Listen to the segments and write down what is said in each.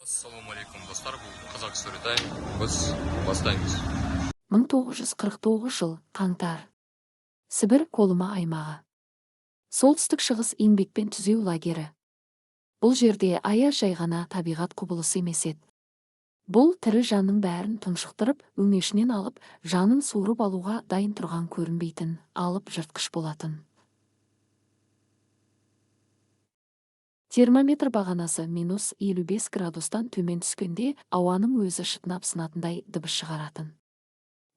Ассалаумалейкум достар, бұл Қазақ Storytime. Біз бастаймыз. 1949 жыл қаңтар. Сібір колыма аймағы. Солтүстік шығыс еңбекпен түзеу лагері. Бұл жерде аяз жай ғана табиғат құбылысы емес еді. Бұл тірі жанның бәрін тұншықтырып, өңешінен алып, жанын суырып алуға дайын тұрған көрінбейтін, алып жыртқыш болатын. Термометр бағанасы -55 градустан төмен түскенде ауаның өзі шытынап сынатындай дыбыс шығаратын.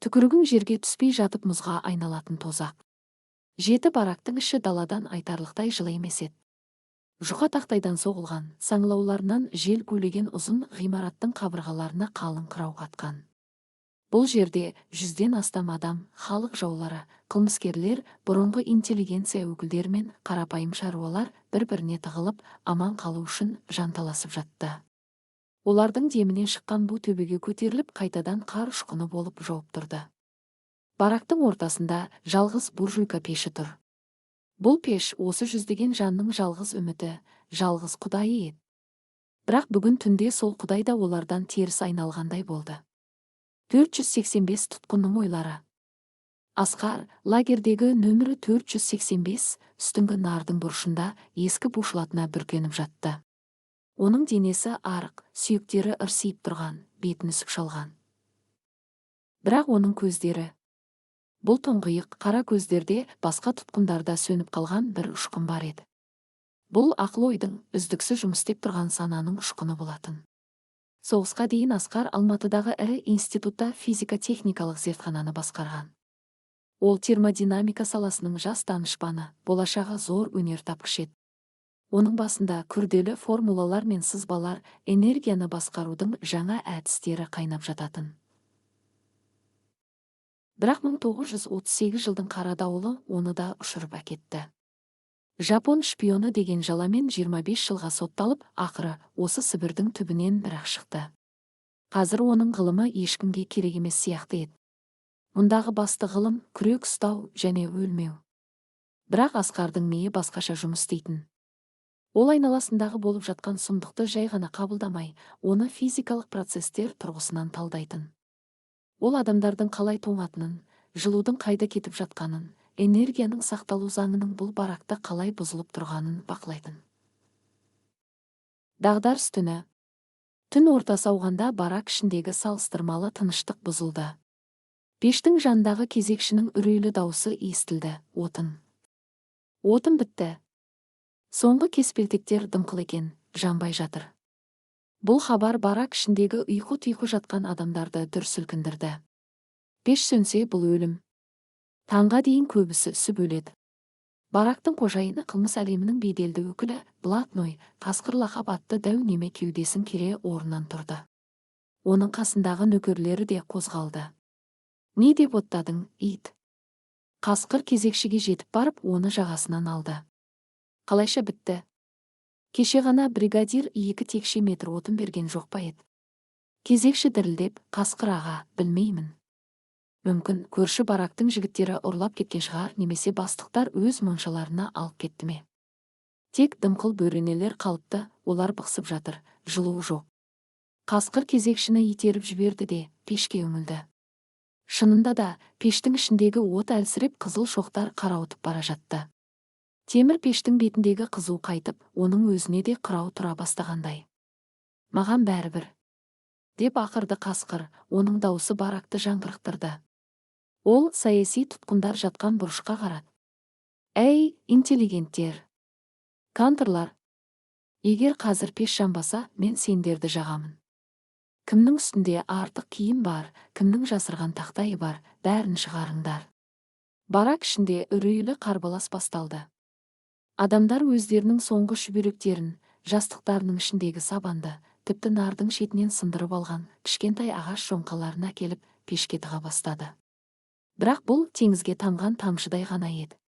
Түкірігің жерге түспей жатып мұзға айналатын тозақ. Жеті барактың іші даладан айтарлықтай жылы емес еді. Жұқа тақтайдан соғылған, саңылауларынан жел гулеген ұзын ғимараттың қабырғаларына қалың қырау қатқан. Бұл жерде 100-ден астам адам, халық жаулары, қылмыскерлер, бұрынғы интеллигенция өкілдері мен қарапайым шаруалар бір-біріне тығылып, аман қалу үшін жанталасып жатты. Олардың демінен шыққан бу төбеге көтеріліп, қайтадан қар ұшқыны болып жауып тұрды. Барактың ортасында жалғыз буржуйка пеші тұр. Бұл пеш осы жүздеген жанның жалғыз үміті, жалғыз құдайы еді. Бірақ бүгін түнде сол құдай да олардан теріс айналғандай болды. 485 тұтқынның ойлары. Асқар, лагердегі нөмірі 485, үстіңгі нардың бұрышында ескі бушлатына бүркеніп жатты. Оның денесі арық, сүйектері ырсиып тұрған, бетін үсік шалған. Бірақ оның көздері, бұл тұңғиық қара көздерде басқа тұтқындарда сөніп қалған бір ұшқын бар еді. Бұл ақыл-ойдың үздіксіз жұмыс істеп тұрған сананың ұшқыны болатын. Соғысқа дейін Асқар Алматыдағы ірі институтта физика-техникалық зертхананы басқарған. Ол термодинамика саласының жас данышпаны, болашағы зор өнертапқыш еді. Оның басында күрделі формулалар мен сызбалар, энергияны басқарудың жаңа әдістері қайнап жататын. Бірақ 1938 жылдың қара дауылы оны да ұшырып әкетті. Жапон шпионы деген жаламен 25 жылға сотталып, ақыры осы Сібірдің түбінен бір-ақ шықты. Қазір оның ғылымы ешкімге керек емес сияқты еді. Мұндағы басты ғылым күрек ұстау және өлмеу. Бірақ Асқардың миы басқаша жұмыс істейтін. Ол айналасындағы болып жатқан сұмдықты жай ғана қабылдамай, оны физикалық процестер тұрғысынан талдайтын. Ол адамдардың қалай тоңатынын, жылудың қайда кетіп жатқанын, энергияның сақталу заңының бұл баракта қалай бұзылып тұрғанын бақылайтын. Дағдарыс түні. Түн ортасы ауғанда барак ішіндегі салыстырмалы тыныштық бұзылды. Пештің жанындағы кезекшінің үрейлі дауысы естілді. Отын. Отын бітті. Соңғы кеспелтектер дымқыл екен, жанбай жатыр. Бұл хабар барак ішіндегі ұйқы-тұйқы жатқан адамдарды дүр сілкіндірді. Пеш сөнсе бұл өлім. Таңға дейін көбісі үсіп өледі. Барактың қожайыны қылмыс әлемінің беделді өкілі Блатной Қасқыр лақап атты дәу неме кеудесін кере орнынан тұрды. Оның қасындағы нөкерлері де қозғалды. Не деп оттадың, ит? Қасқыр кезекшіге жетіп барып, оны жағасынан алды. Қалайша бітті? Кеше ғана бригадир 2 текше метр отын берген жоқ па еді? Кезекші дірілдеп, Қасқыр аға, білмеймін. Мүмкін көрші барактың жігіттері ұрлап кеткен шығар, немесе бастықтар өз моншаларына алып кетті ме? Тек дымқыл бөренелер қалыпты, олар бықсып жатыр, жылу жоқ. Қасқыр кезекшіні итеріп жіберді де, пешке үңілді. Шынында да, пештің ішіндегі от әлсіреп, қызыл шоқтар қарауытып бара жатты. Темір пештің бетіндегі қызу қайтып, оның өзіне де қырау тұра бастағандай. Маған бәрібір, деп ақырды Қасқыр, оның даусы баракты жаңғырықтырды. Ол саяси тұтқындар жатқан бұрышқа қарады. Әй, интеллигенттер! Канторлар! Егер қазір пеш жанбаса, мен сендерді жағамын. Кімнің үстінде артық киім бар, кімнің жасырған тақтайы бар, бәрін шығарыңдар. Барак ішінде үрейлі қарбалас басталды. Адамдар өздерінің соңғы шүберектерін, жастықтарының ішіндегі сабанды, тіпті нардың шетінен сындырып алған кішкентай ағаш жоңқаларына келіп пешке тыға бастады. Бірақ бұл теңізге тамған тамшыдай ғана еді.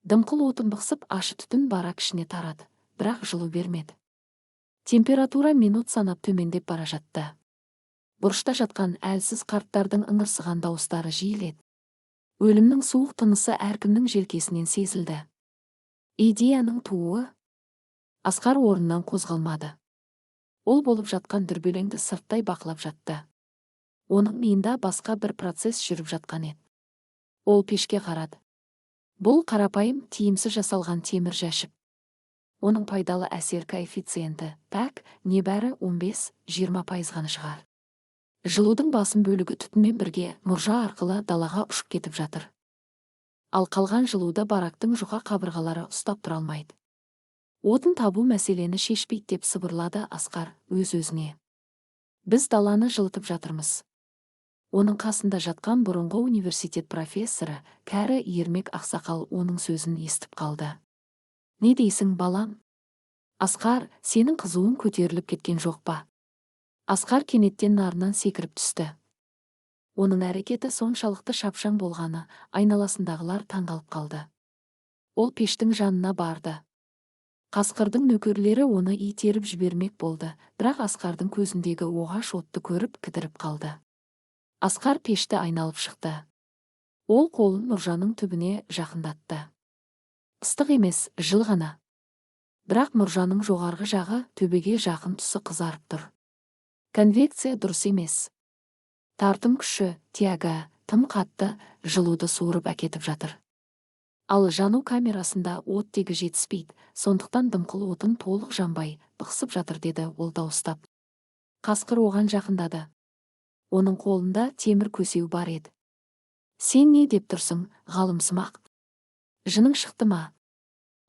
Дымқыл отын бықсып, ашы түтін барак ішіне тарады, бірақ жылу бермеді. Температура минут санап төмендеп бара жатты. Бұрышта жатқан әлсіз қарттардың ыңырсыған дауыстары жиіледі. Өлімнің суық тынысы әркімнің желкесінен сезілді. Идеяның туы. Асқар орнынан қозғалмады. Ол болып жатқан дүрбелеңді сырттай бақылап жатты. Оның миында басқа бір процесс жүріп жатқан еді. Ол пешке қарады. Бұл қарапайым, тиімсіз жасалған темір жәшік. Оның пайдалы әсер коэффициенті пәк небәрі 15-20% ғана шығар. Жылудың басым бөлігі түтінмен бірге мұржа арқылы далаға ұшып кетіп жатыр. Ал қалған жылуды барактың жұқа қабырғалары ұстап тұра алмайды. Отын табу мәселені шешпейді деп сыбырлады Асқар өз-өзіне. Біз даланы жылытып жатырмыз. Оның қасында жатқан бұрынғы университет профессоры, кәрі Ермек ақсақал оның сөзін естіп қалды. Не дейсің, балам? Асқар, сенің қызуың көтеріліп кеткен жоқ па? Асқар кенеттен нарынан секіріп түсті. Оның әрекеті соншалықты шапшаң болғаны айналасындағылар таңғалып қалды. Ол пештің жанына барды. Қасқырдың нөкерлері оны итеріп жібермек болды, бірақ Асқардың көзіндегі оғаш отты көріп кідіріп қалды. Асқар пешті айналып шықты. Ол қолын мұржаның түбіне жақындатты. Ыстық емес, жыл ғана. Бірақ мұржаның жоғарғы жағы төбеге жақын тұсы қызарып тұр. Конвекция дұрыс емес. Тартым күші, тяга, тым қатты, жылуды суырып әкетіп жатыр. Ал жану камерасында оттегі жетіспейді, сондықтан дымқыл отын толық жанбай, бықсып жатыр, деді ол дауыстап. Қасқыр оған жақындады. Оның қолында темір көсеу бар еді. Сен не деп тұрсың, ғалымсымақ? Жының шықты ма?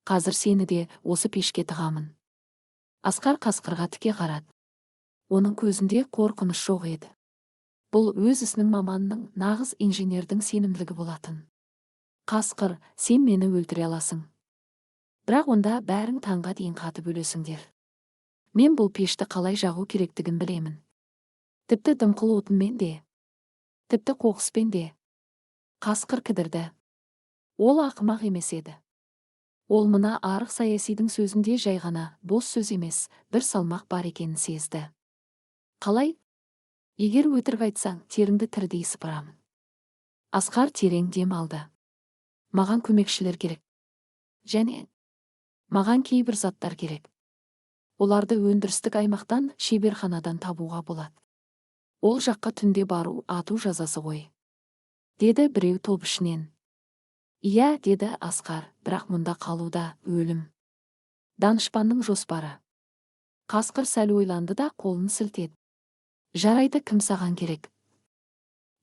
Қазір сені де осы пешке тығамын. Асқар қасқырға тіке қарады. Оның көзінде қорқыныш жоқ еді. Бұл өз ісінің маманының, нағыз инженердің сенімділігі болатын. Қасқыр, сен мені өлтіре аласың. Бірақ онда бәрің таңға дейін қатып өлесіңдер. Мен бұл пешті қалай жағу керектігін білемін. Тіпті дымқыл отынмен де, тіпті қоқыспен де. Қасқыр кідірді. Ол ақымақ емес еді. Ол мына арық саясидің сөзінде жай ғана бос сөз емес, бір салмақ бар екенін сезді. Қалай? Егер өтірік айтсаң, теріңді тірідей сыпырамын. Асқар терең дем алды. Маған көмекшілер керек. Және маған кейбір заттар керек. Оларды өндірістік аймақтан, шеберханадан табуға болады. Ол жаққа түнде бару ату жазасы ғой, деді біреу топ ішінен. Иә, деді Асқар, бірақ мұнда қалуда өлім. Данышпанның жоспары. Қасқыр сәл ойланды да қолын сілтеді. Жарайды, кім саған керек?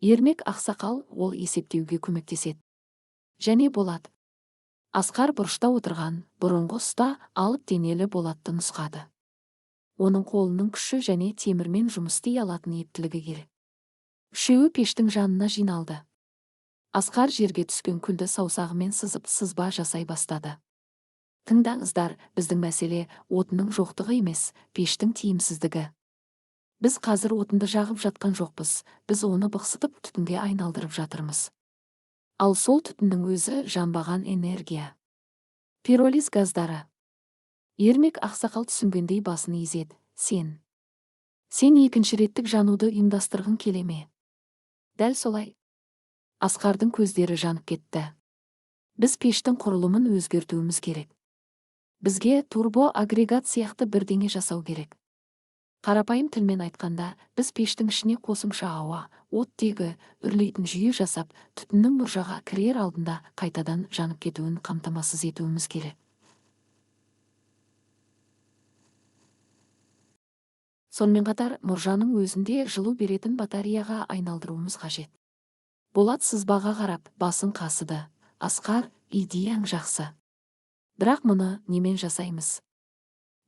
Ермек ақсақал, ол есептеуге көмектеседі. Және Болат. Асқар бұрышта отырған бұрынғы ұста алып денелі Болатты нұсқады. Оның қолының күші және темірмен жұмыс істей алатын ептілігі керек. Үшеуі пештің жанына жиналды. Асқар жерге түскен күлді саусағымен сызып сызба жасай бастады. Тыңдаңыздар, біздің мәселе отынның жоқтығы емес, пештің тиімсіздігі. Біз қазір отынды жағып жатқан жоқпыз, біз оны бықсытып түтінге айналдырып жатырмыз. Ал сол түтіннің өзі жанбаған энергия. Пиролиз газдары. Ермек ақсақал түсінгендей басын изеді. Сен екінші реттік жануды ұйымдастырғың келе ме? Дәл солай. Асқардың көздері жанып кетті. Біз пештің құрылымын өзгертуіміз керек. Бізге турбо-агрегат сияқты бірдеңе жасау керек. Қарапайым тілмен айтқанда, біз пештің ішіне қосымша ауа, оттегі, үрлейтін жүйе жасап, түтіннің мұржаға кірер алдында қайтадан жанып кетуін қамтамасыз етуіміз керек. Сонымен қатар, мұржаның өзінде жылу беретін батареяға айналдыруымыз қажет. Болат сызбаға қарап, басын қасыды. Асқар, идеяң жақсы. Бірақ мұны немен жасаймыз?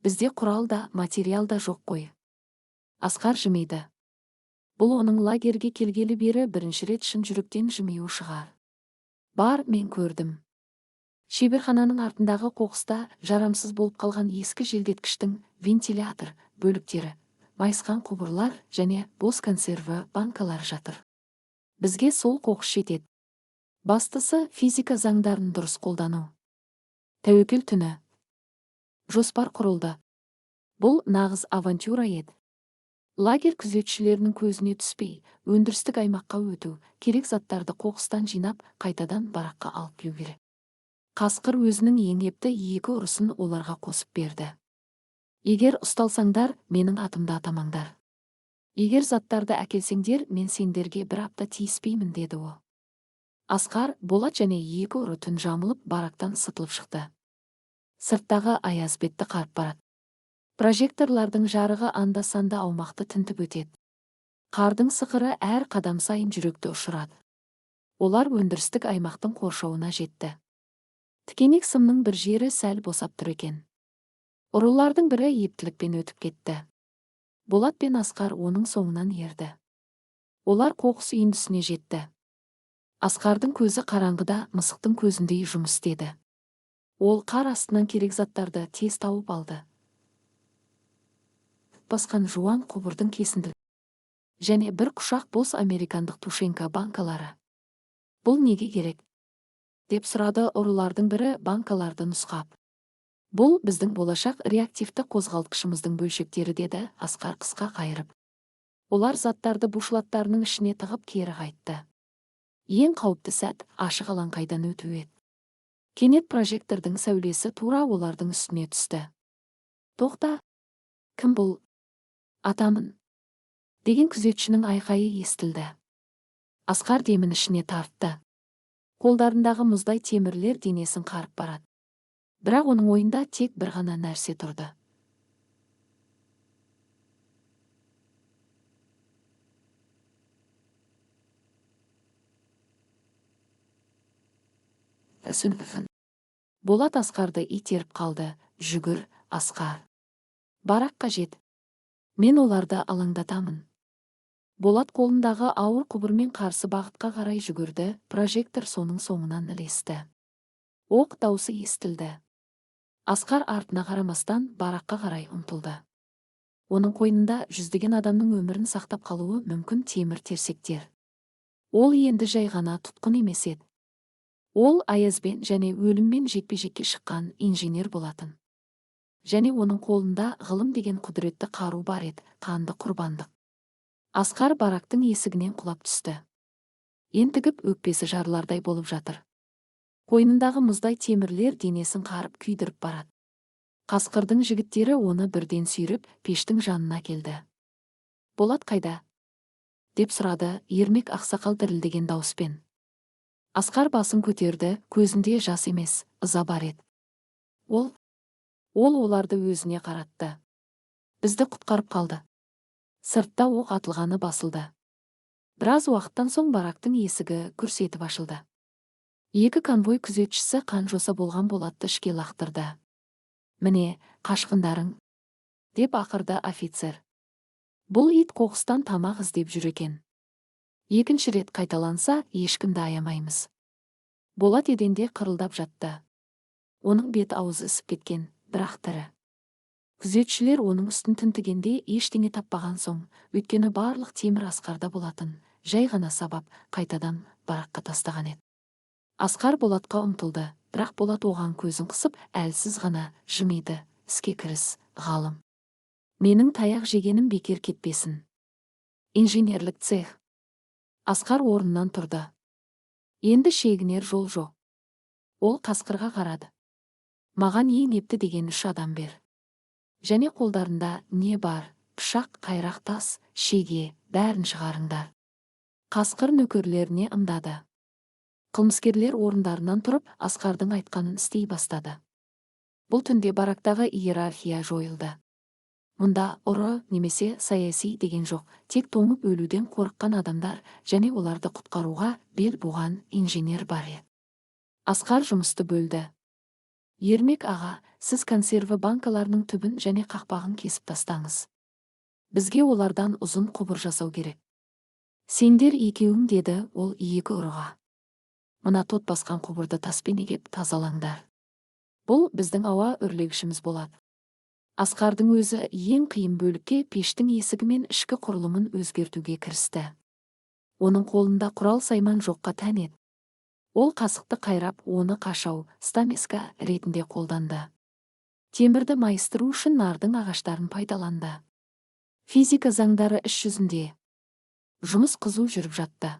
Бізде құрал да, материал да жоқ қой. Асқар жымиды. Бұл оның лагерге келгелі бері бірінші рет шын жүректен жымию шығар. Бар, мен көрдім. Шеберхананың артындағы қоқыста жарамсыз болып қалған ескі желдеткіштің вентилятор бөліктері, майысқан құбырлар және бос консерві банкалар жатыр. Бізге сол қоқыс жетеді. Бастысы физика заңдарын дұрыс қолдану. Тәуекел түні. Жоспар құрылды. Бұл нағыз авантюра еді. Лагер күзетшілерінің көзіне түспей, өндірістік аймаққа өту, керек заттарды қоқыстан жинап, қайтадан бараққа алып келу керек. Қасқыр өзінің ең епті екі ұрысын оларға қосып берді. Егер ұсталсаңдар, менің атымды атамаңдар. Егер заттарды әкелсеңдер, мен сендерге бір апта тиіспеймін, деді ол. Асқар, Болат және екі ұры түн жамылып барактан сытылып шықты. Сырттағы аяз бетті қарып барады. Прожекторлардың жарығы анда-санда аумақты тінтіп өтеді. Қардың сықыры әр қадам сайын жүректі ұшырады. Олар өндірістік аймақтың қоршауына жетті. Тікенек сымның бір жері сәл босап тұр екен. Ұрылардың бірі ептілікпен өтіп кетті. Болат пен Асқар оның соңынан ерді. Олар қоқыс үйіндісіне жетті. Асқардың көзі қараңғыда мысықтың көзіндей жұмыс істеді. Ол қар астынан керек заттарды тез тауып алды. Басқан жуан құбырдың кесінділігі және бір құшақ бос американдық тушенка банкалары. Бұл неге керек? Деп сұрады ұрылардың бірі банкаларды нұсқап. Бұл біздің болашақ реактивті қозғалтқышымыздың бөлшектері, деді Асқар қысқа қайырып. Олар заттарды бушлаттарының ішіне тығып кері қайтты. Ең қауіпті сәт ашық алаңқайдан өту еді. Кенет прожектордың сәулесі тура олардың үстіне түсті. Тоқта! Кім бұл? Атамын! Деген күзетшінің айқайы естілді. Асқар демін ішіне тартты. Қолдарындағы мұздай темірлер денесін қарып барады. Бірақ оның ойында тек бір ғана нәрсе тұрды. Болат Асқарды итеріп қалды. Жүгір, Асқар. Бараққа жет. Мен оларды алаңдатамын. Болат қолындағы ауыр құбырмен қарсы бағытқа қарай жүгірді. Прожектор соның соңынан ілесті. Оқ даусы естілді. Асқар артына қарамастан бараққа қарай ұмтылды. Оның қойнында жүздеген адамның өмірін сақтап қалуы мүмкін темір терсектер. Ол енді жай ғана тұтқын емес еді. Ол аязбен және өліммен жекпе-жекке шыққан инженер болатын. Және оның қолында ғылым деген құдіретті қару бар еді, қанды құрбандық. Асқар барактың есігінен құлап түсті. Ентігіп өкпесі жарылардай болып жатыр. Қойнындағы мұздай темірлер денесін қарып күйдіріп барады. Қасқырдың жігіттері оны бірден сүйріп пештің жанына келді. Болат қайда? Деп сұрады Ермек ақсақал дірілдеген дауыспен. Асқар басын көтерді, көзінде жас емес, ыза бар еді. Ол оларды өзіне қаратты. Бізді құтқарып қалды. Сыртта оқ атылғаны басылды. Біраз уақыттан соң барактың есігі күрс етіп ашылды. Екі конвой күзетшісі қан-жоса болған Болатты ішке лақтырды. Міне, қашқындарың, деп ақырды офицер. Бұл ит қоқыстан тамақ іздеп жүр екен. Екінші рет қайталанса, ешкімді аямаймыз. Болат еденде қырылдап жатты. Оның бет аузы ісіп кеткен, бірақ тірі. Күзетшілер оның үстін тінтігенде ештеңе таппаған соң, өйткені барлық темір Асқарда болатын, жай ғана сабап, қайтадан бараққа тастаған еді. Асқар Болатқа ұмтылды, бірақ Болат оған көзін қысып, әлсіз ғана жымиды. Іске кіріс, ғалым. Менің таяқ жегенім бекер кетпесін. Инженерлік цех. Асқар орнынан тұрды. Енді шегінер жол жоқ. Ол қасқырға қарады. Маған ең епті деген 3 адам бер. Және қолдарында не бар? Пышақ, қайрақ тас, шеге, бәрін шығарыңдар. Қасқыр нөкерлеріне ымдады. Қылмыскерлер орындарынан тұрып, Асқардың айтқанын істей бастады. Бұл түнде барактағы иерархия жойылды. Мұнда ұры немесе саяси деген жоқ, тек тоңып өлуден қорыққан адамдар және оларды құтқаруға бел буған инженер бар еді. Асқар жұмысты бөлді. Ермек аға, сіз консерві банкаларының түбін және қақпағын кесіп тастаңыз. Бізге олардан ұзын құбыр жасау керек. Сендер екеуің, деді ол екі ұрыға. Мына тот басқан құбырды таспен егеп тазалаңдар. Бұл біздің ауа үрлегішіміз болады. Асқардың өзі ең қиын бөлікке пештің есігі мен ішкі құрылымын өзгертуге кірісті. Оның қолында құрал сайман жоққа тән еді. Ол қасықты қайрап, оны қашау, стамеска ретінде қолданды. Темірді майыстыру үшін нардың ағаштарын пайдаланды. Физика заңдары іс жүзінде. Жұмыс қызу жүріп жатты.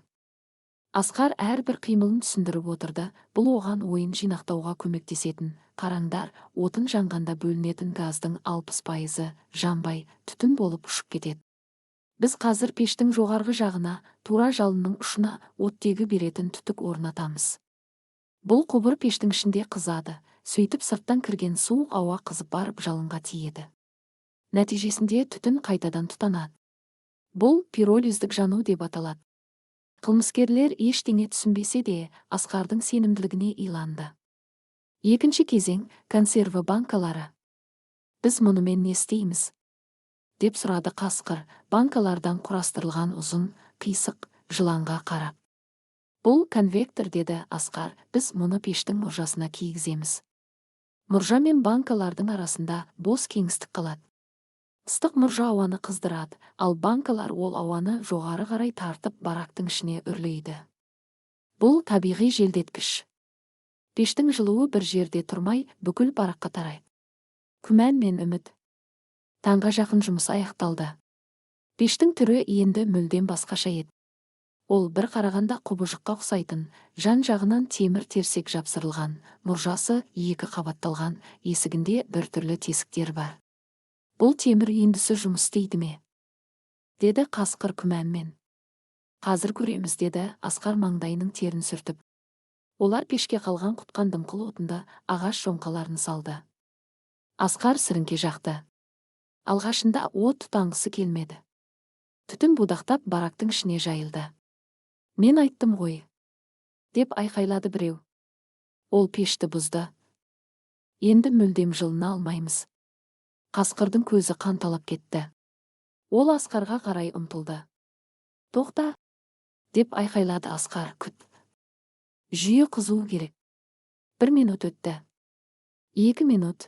Асқар әрбір қимылын түсіндіріп отырды. Бұл оған ойын жинақтауға көмектесетін. Қараңдар, отын жанғанда бөлінетін газдың 60% жанбай, түтін болып ұшып кетеді. Біз қазір пештің жоғарғы жағына, тура жалынның ұшына оттегі беретін түтік орнатамыз. Бұл құбыр пештің ішінде қызады. Сөйтіп сырттан кірген суық ауа қызып барып жалынға тиеді. Нәтижесінде түтін қайтадан тұтанады. Бұл пиролиздік жану деп аталады. Қылмыскерлер ештеңе түсінбесе де, Асқардың сенімділігіне иланды. Екінші кезең – консерві банкалары. Біз мұнымен не істейміз? Деп сұрады Қасқыр, банкалардан құрастырылған ұзын, қисық жыланға қарап. Бұл конвектор, деді Асқар, біз мұны пештің мұржасына кигіземіз. Мұржа мен банкалардың арасында бос кеңістік қалады. Ыстық мұржа ауаны қыздырады, ал банкалар ол ауаны жоғары қарай тартып барактың ішіне үрлейді. Бұл табиғи желдеткіш. Пештің жылуы бір жерде тұрмай, бүкіл бараққа тарайды. Күмән мен үміт. Таңға жақын жұмыс аяқталды. Пештің түрі енді мүлдем басқаша еді. Ол бір қарағанда құбыжыққа ұқсайтын, жан-жағынан темір терсек жапсырылған, мұржасы 2 қабатталған, есігінде бір түрлі тесіктер бар. Бұл темір ендісі жұмыс істейді ме? Деді Қасқыр күмәнмен. Қазір көреміз, деді Асқар маңдайының терін сүртіп. Олар пешке қалған құтқан дымқыл отынды ағаш жоңқаларын салды. Асқар сіріңке жақты. Алғашында от тұтанғысы келмеді. Түтін будақтап барактың ішіне жайылды. Мен айттым ғой, деп айқайлады біреу. Ол пешті бұзды. Енді мүлдем жылына алмаймыз. Қасқырдың көзі қанталап кетті. Ол Асқарға қарай ұмтылды. Тоқта, деп айқайлады Асқар, күт. Жүйе қызуы керек. 1 минут өтті. 2 минут.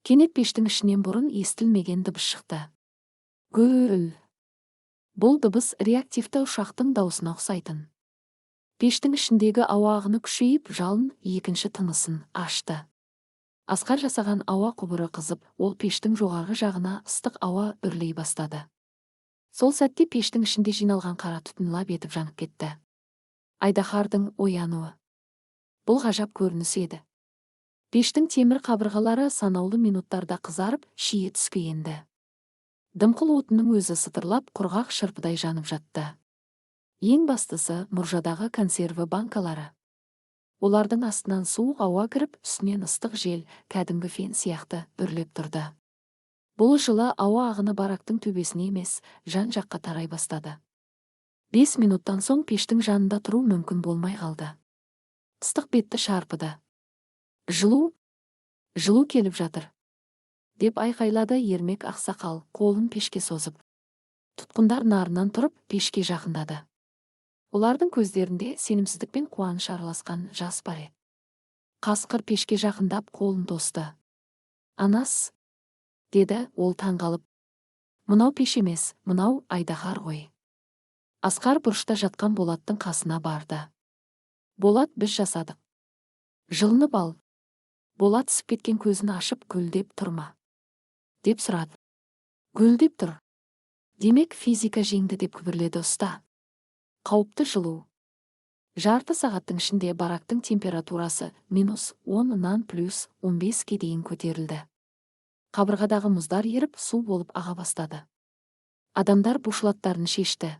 Кенет пештің ішінен бұрын естілмеген дыбыс шықты. Гүл. Бұл дыбыс реактивті ұшақтың даусына ұқсайтын. Пештің ішіндегі ауа ағыны күшейіп, жалын екінші тынысын ашты. Асқар жасаған ауа құбыры қызып, ол пештің жоғарғы жағына ыстық ауа үрлей бастады. Сол сәтте пештің ішінде жиналған қара түтін лап етіп жанып кетті. Айдаһардың оянуы. Бұл ғажап көрініс еді. Пештің темір қабырғалары санаулы минуттарда қызарып, шие түске енді. Дымқыл отынның өзі сытырлап, құрғақ шырпыдай жанып жатты. Ең бастысы мұржадағы консерві банкалары. Олардың астынан суық ауа кіріп, үстінен ыстық жел, кәдімгі фен сияқты үрлеп тұрды. Бұл жылы ауа ағыны барактың төбесіне емес, жан-жаққа тарай бастады. 5 минуттан соң пештің жанында тұру мүмкін болмай қалды. Ыстық бетті шарпыды. Жылу келіп жатыр, деп айқайлады Ермек ақсақал, қолын пешке созып. Тұтқындар нарынан тұрып, пешке жақындады. Олардың көздерінде сенімсіздік пен қуаныш араласқан жас бар еді. Қасқыр пешке жақындап қолын тосты. Анас, деді ол таңғалып. Мынау пеш емес, мынау айдаһар ғой. Асқар бұрышта жатқан Болаттың қасына барды. Болат, біз жасадық. Жылынып ал. Болат сып кеткен көзін ашып, гүлдеп тұрма, деп сұрады. Гүлдеп тұр. Демек физика жеңді, деп күбірледі ұста. Қауіпті жылу. Жарты сағаттың ішінде барактың температурасы -10-нан +15-ке дейін көтерілді. Қабырғадағы мұздар еріп, су болып аға бастады. Адамдар бушлаттарын шешті.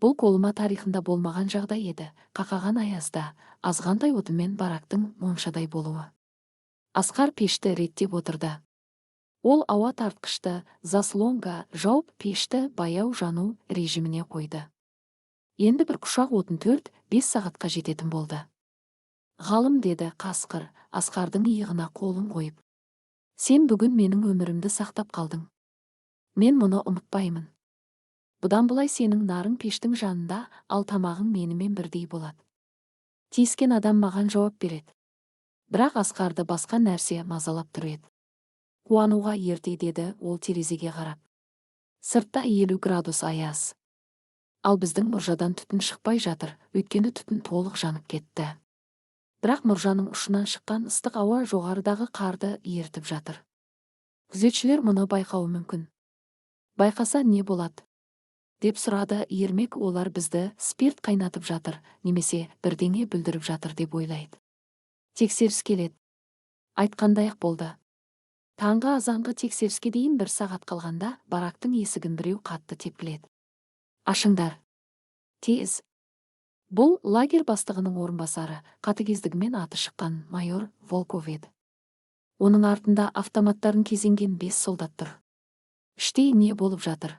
Бұл қолыма тарихында болмаған жағдай еді. Қақаған аязда, азғантай отынмен барактың моншадай болуы. Асқар пешті реттеп отырды. Ол ауа тартқышты, заслонға жауып, пешті баяу жану режиміне қойды. Енді бір құшақ отын 4-5 сағатқа жететін болды. Ғалым, деді Қасқыр, Асқардың иығына қолын қойып. Сен бүгін менің өмірімді сақтап қалдың. Мен мұны ұмытпаймын. Бұдан бұлай сенің нарың пештің жанында, ал тамағың менімен бірдей болады. Тиіскен адам маған жауап береді. Бірақ Асқарды басқа нәрсе мазалап тұр еді. Қуануға ерте, деді ол терезеге қарап. Сыртта 50 градус аяз. Ал біздің мұржадан түтін шықпай жатыр, өйткені түтін толық жанып кетті. Бірақ мұржаның ұшынан шыққан ыстық ауа жоғарыдағы қарды ертіп жатыр. Күзетшілер мұны байқауы мүмкін. Байқаса не болады? деп сұрады Ермек. Олар бізді спирт қайнатып жатыр, немесе бірдеңе бүлдіріп жатыр деп ойлайды. Тексеріс келеді. Айтқандай-ақ болды. Таңғы азанғы тексеріске дейін 1 сағат қалғанда барактың есігін біреу қатты тепкіледі. Ашыңдар. Тез. Бұл лагерь бастығының орынбасары, қатыгездігімен аты шыққан майор Волков еді. Оның артында автоматтарын кезенген 5 солдат тұр. Іште не болып жатыр?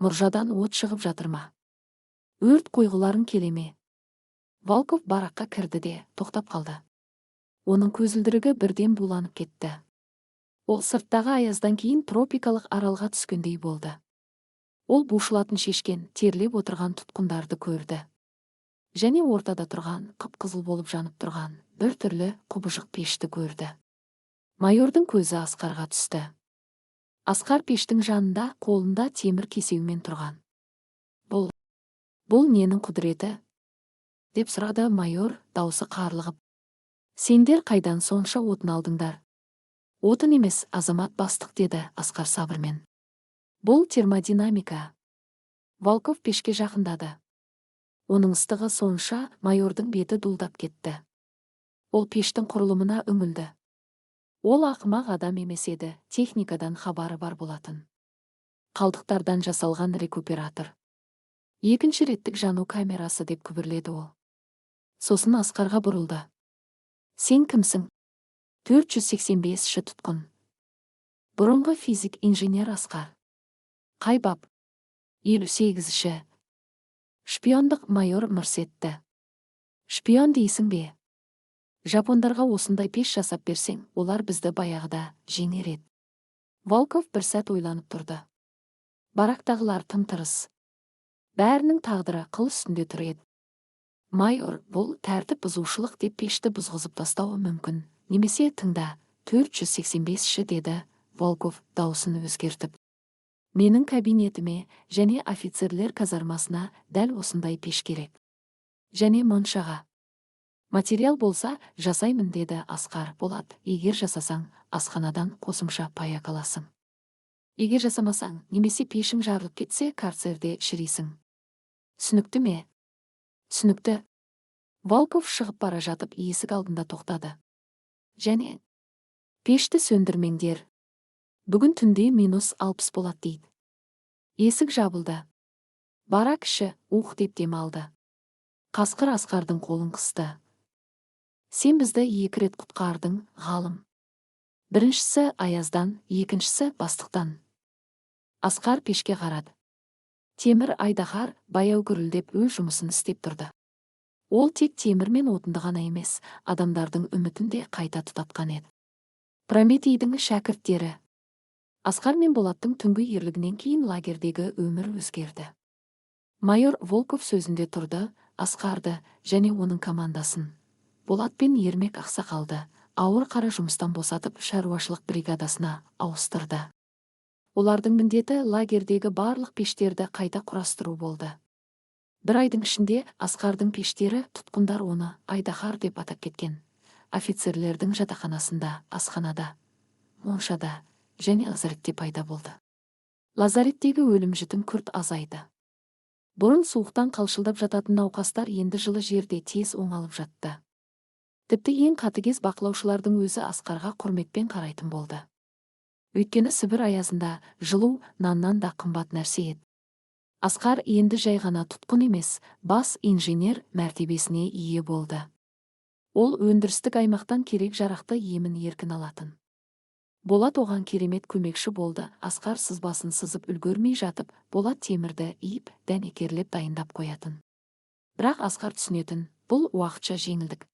Мұржадан от шығып жатыр ма? Өрт қойғыларын келе ме? Волков бараққа кірді де тоқтап қалды. Оның көзілдірігі бірден буланып кетті. Ол сырттағы аяздан кейін тропикалық аралға түскендей болды. Ол бушылатын шешкен, терлеп отырған тұтқындарды көрді. Және ортада тұрған, қып-қызыл болып жанып тұрған бір түрлі құбыжық пешті көрді. Майордың көзі Асқарға түсті. Асқар пештің жанында қолында темір кесеумен тұрған. Бұл ненің құдіреті? Деп сұрады майор, даусы қарлығып. Сендер қайдан сонша отын алдыңдар? Отын емес, азамат бастық, деді Асқар сабырмен. Бұл термодинамика. Волков пешке жақындады. Оның ыстығы сонша майордың беті дулдап кетті. Ол пештің құрылымына үңілді. Ол ақымақ адам емес еді, техникадан хабары бар болатын. Қалдықтардан жасалған рекуператор. Екінші реттік жану камерасы деп күбірледі ол. Сосын Асқарға бұрылды. Сен кімсің? 485-ші тұтқын. Бұрынғы физик инженер Асқар. Қай бап? 58-ші. Шпиондық. Майор мырс етті. Шпион дейсің бе? Жапондарға осындай пеш жасап берсең, олар бізді баяғыда жеңер еді. Волков бір сәт ойланып тұрды. Барақтағылар тым-тырыс. Бәрінің тағдыры қыл үстінде тұр еді. Майор, бұл тәртіп бұзушылық деп пешті бұзғызып тастауы мүмкін. Немесе тыңда, 485-ші, деді Волков даусын өзгертіп. Менің кабинетіме және офицерлер казармасына дәл осындай пеш керек. Және моншаға. Материал болса, жасаймын, деді Асқар. Болады, егер жасасаң, асханадан қосымша пая қаласың. Егер жасамасаң, немесе пешің жарылып кетсе, карцерде шірейсің. Түсінікті ме? Түсінікті. Волков шығып бара жатып есік алдында тоқтады. Және пешті сөндірмеңдер. Бүгін түнде -60 болады, дейді. Есік жабылды. Барак іші деп демалды. Қасқыр Асқардың қолын қысты. Сен бізді 2 рет құтқардың, ғалым. Біріншісі аяздан, екіншісі бастықтан. Асқар пешке қарады. Темір айдаһар баяу гүрілдеп өз жұмысын істеп тұрды. Ол тек темір мен отынды ғана емес, адамдардың үмітін де қайта тұтатқан еді. Прометейдің шәкірттері. Асқар мен Болаттың түнгі ерлігінен кейін лагердегі өмір өзгерді. Майор Волков сөзінде тұрды, Асқарды және оның командасын, Болат пен Ермек ақсақалды, ауыр қара жұмыстан босатып шаруашылық бригадасына ауыстырды. Олардың міндеті лагердегі барлық пештерді қайта құрастыру болды. 1 айдың ішінде Асқардың пештері, тұтқындар оны айдаһар деп атап кеткен, офицерлердің жатақханасында, асханада, моншада және лазаретте пайда болды. Лазареттегі өлім-жітім күрт азайды. Бұрын суықтан қалшылдап жататын науқастар енді жылы жерде тез оңалып жатты. Тіпті ең қатыгез бақылаушылардың өзі Асқарға құрметпен қарайтын болды. Өйткені Сібір аязында жылу наннан да қымбат нәрсе еді. Асқар енді жай ғана тұтқын емес, бас инженер мәртебесіне ие болды. Ол өндірістік аймақтан керек жарақты емін еркін алатын. Болат оған керемет көмекші болды. Асқар сызбасын сызып үлгермей жатып, Болат темірді иіп, дәнекерлеп дайындап қоятын. Бірақ Асқар түсінетін, бұл уақытша жеңілдік.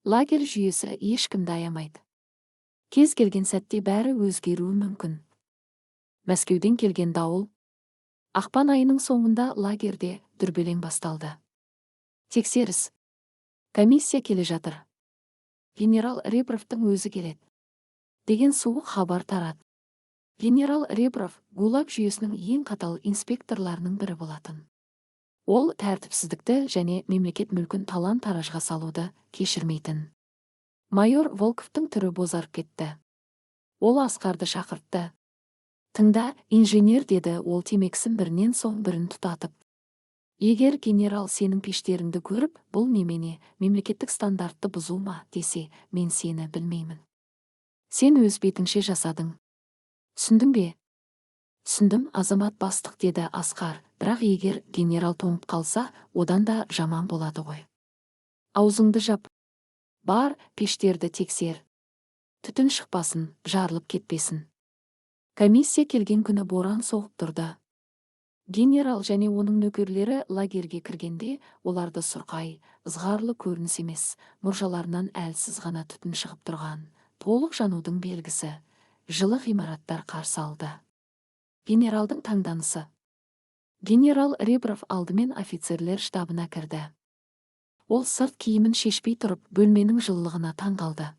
Лагерь жүйесі ешкімді аямайды. Кез келген сәтте бәрі өзгеруі мүмкін. Мәскеуден келген дауыл. Ақпан айының соңында лагерде дүрбелең басталды. Тексеріс. Комиссия келе жатыр. Генерал Ребровтың өзі келеді деген суық хабар тарады. Генерал Ребров ГУЛАГ жүйесінің ең қатал инспекторларының бірі болатын. Ол тәртіпсіздікті және мемлекет мүлкін талан-таражға салуды кешірмейтін. Майор Волковтың түрі бозарып кетті. Ол Асқарды шақыртты. Тыңда, инженер, деді ол темекісін бірінен соң бірін тұтатып. Егер генерал сенің пештеріңді көріп, бұл немене, мемлекеттік стандартты бұзу ма десе, мен сені білмеймін. Сен өз бетіңше жасадың. Түсіндің бе? Түсіндім, азамат бастық, деді Асқар, бірақ егер генерал тоңып қалса, одан да жаман болады ғой. Аузыңды жап. Бар, пештерді тексер. Түтін шықпасын, жарылып кетпесін. Комиссия келген күні боран соғып тұрды. Генерал және оның нөкерлері лагерге кіргенде, оларды сұрқай, ызғарлы көрініс емес, мұржаларынан әлсіз ғана түтін шығып тұрған, толық жанудың белгісі, жылы ғимараттар қарсы алды. Генералдың таңданысы. Генерал Ребров алдымен офицерлер штабына кірді. Ол сырт киімін шешпей тұрып, бөлменің жылылығына таңғалды.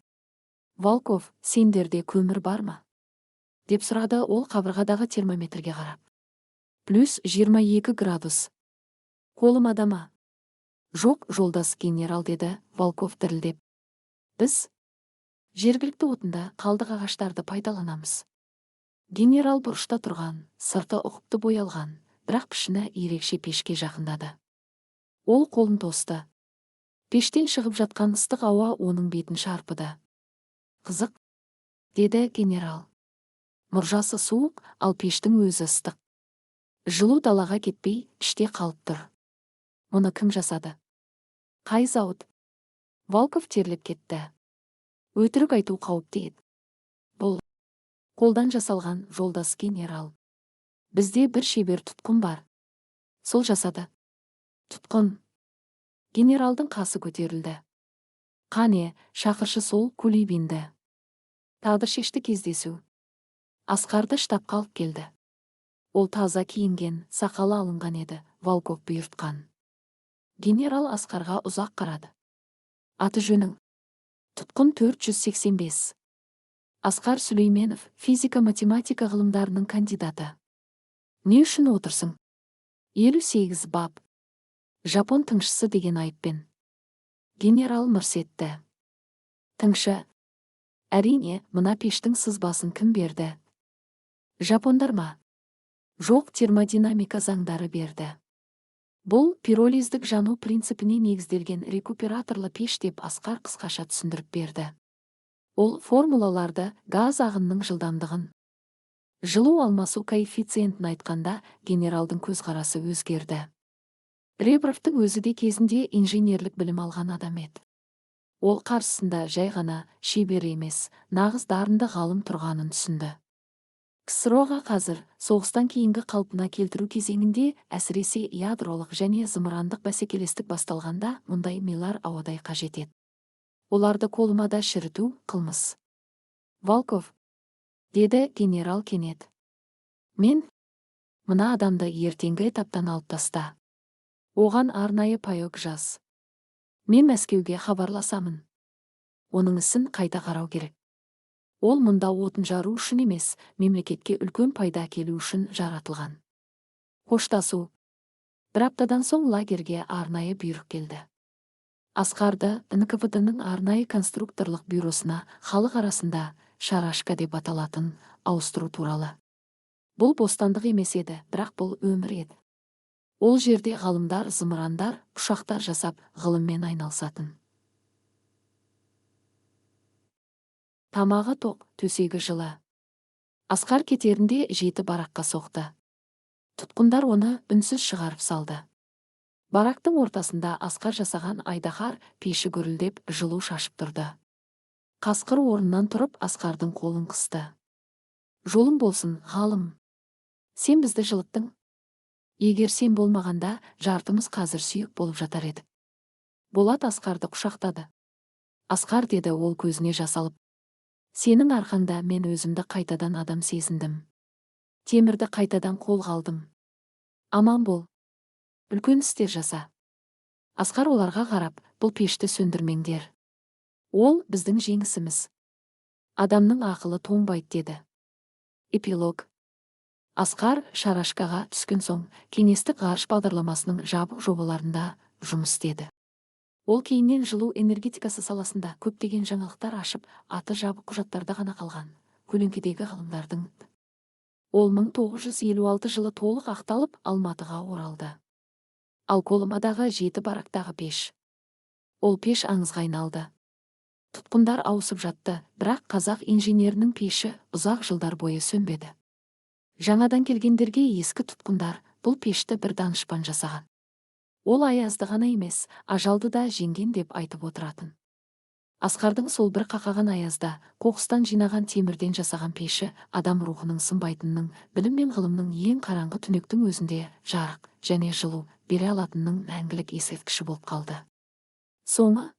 Волков, сендерде көмір бар ма? Деп сұрады ол қабырғадағы термометрге қарап. Плюс 22 градус. Қолым адама. Жоқ, жолдас генерал, деді Волков дірілдеп. Біз жергілікті отында қалдық ағаштарды пайдаланамыз. Генерал бұрышта тұрған, сырты ұқыпты боялған, бірақ пішіні ерекше пешке жақындады. Ол қолын тосты. Пештен шығып жатқан ыстық ауа оның бетін шарпыды. Қызық, деді генерал. Мұржасы суық, ал пештің өзі ыстық. Жылу далаға кетпей, іште қалып тұр. Мұны кім жасады? Қай зауыт? Волков терлеп кетті. Өтірік айту қауіпті еді. Бұл қолдан жасалған, жолдас генерал. Бізде бір шебер тұтқын бар. Сол жасады. Тұтқын. Генералдың қасы көтерілді. Қане, шақыршы сол Кулибинді. Тағдыршешті кездесу. Асқарды штабқа алып келді. Ол таза киінген, сақалы алынған еді, Волков бұйыртқан. Генерал Асқарға ұзақ қарады. Аты жөнің? Тұтқын 485. Асқар Сүлейменов, физика-математика ғылымдарының кандидаты. Не үшін отырсың? 58 бап. Жапон тыңшысы деген айыппен. Генерал мырс етті. Тыңшы. Әрине, мына пештің сызбасын кім берді? Жапондар ма? Жоқ, термодинамика заңдары берді. Бұл пиролиздік жану принципіне негізделген рекуператорлы пеш, деп Асқар қысқаша түсіндіріп берді. Ол формулаларды, газ ағынның жылдамдығын, жылу алмасу коэффициентін айтқанда, генералдың көзқарасы өзгерді. Ребровтың өзі де кезінде инженерлік білім алған адам еді. Ол қарсысында жай ғана шебер емес, нағыз дарынды ғалым тұрғанын түсінді. КСРО-ға қазір, соғыстан кейінгі қалпына келтіру кезеңінде, әсіресе ядролық және зымырандық бәсекелестік басталғанда, мұндай милар ауадай қажет еді. Оларды қолымада шіріту қылмыс. Волков, деді генерал кенет. Мен? Мына адамды ертеңгі этаптан алып таста. Оған арнайы паёк жаз. Мен Мәскеуге хабарласамын. Оның ісін қайта қарау керек. Ол мұнда отын жару үшін емес, мемлекетке үлкен пайда келу үшін жаратылған. Қоштасу. Бір аптадан соң лагерге арнайы бұйрық келді. Асқарды НКВД-ның арнайы конструкторлық бюросына халық арасында шарашка деп аталатын ауыстыру туралы. Бұл бостандық емес еді, бірақ бұл өмір еді. Ол жерде ғалымдар, зымырандар, ұшақтар жасап, ғылыммен айналысатын. Тамағы тоқ, төсегі жылы. Асқар кетерінде 7 бараққа соқты. Тұтқындар оны үнсіз шығарып салды. Барақтың ортасында Асқар жасаған айдаһар пеші гүрілдеп жылу шашып тұрды. Қасқыр орнынан тұрып Асқардың қолын қысты. Жолың болсын, ғалым. Сен бізді жылыттың. Егер сен болмағанда, жартымыз қазір сүйек болып жатар еді. Болат Асқарды құшақтады. Асқар, деді ол көзіне жас алып. Сенің арқаңда мен өзімді қайтадан адам сезіндім. Темірді қайтадан қолға алдым. Аман бол. Үлкен істер жаса. Асқар оларға қарап, бұл пешті сөндірмеңдер. Ол біздің жеңісіміз. Адамның ақылы тоңбайды, деді. Эпилог. Асқар шарашкаға түскен соң, кеңестік ғарыш бағдарламасының жабық жобаларында жұмыс істеді. Ол кейіннен жылу энергетикасы саласында көптеген жаңалықтар ашып, аты жабық құжаттарда ғана қалған көлеңкедегі ғылымдардың Ол 1956 жылы толық ақталып Алматыға оралды. Ал Колымадағы 7 барактағы пеш. Ол пеш аңызға айналды. Тұтқындар ауысып жатты, бірақ қазақ инженерінің пеші ұзақ жылдар бойы сөнбеді. Жаңадан келгендерге ескі тұтқындар бұл пешті бір данышпан жасаған. Ол аязды ғана емес, ажалды да жеңген деп айтып отыратын. Асқардың сол бір қақаған аязда қоқыстан жинаған темірден жасаған пеші адам рухының сынбайтынының, білім мен ғылымның ең қараңғы түнектің өзінде жарық және жылу бере алатынның мәңгілік ескерткіші болып қалды. Соңы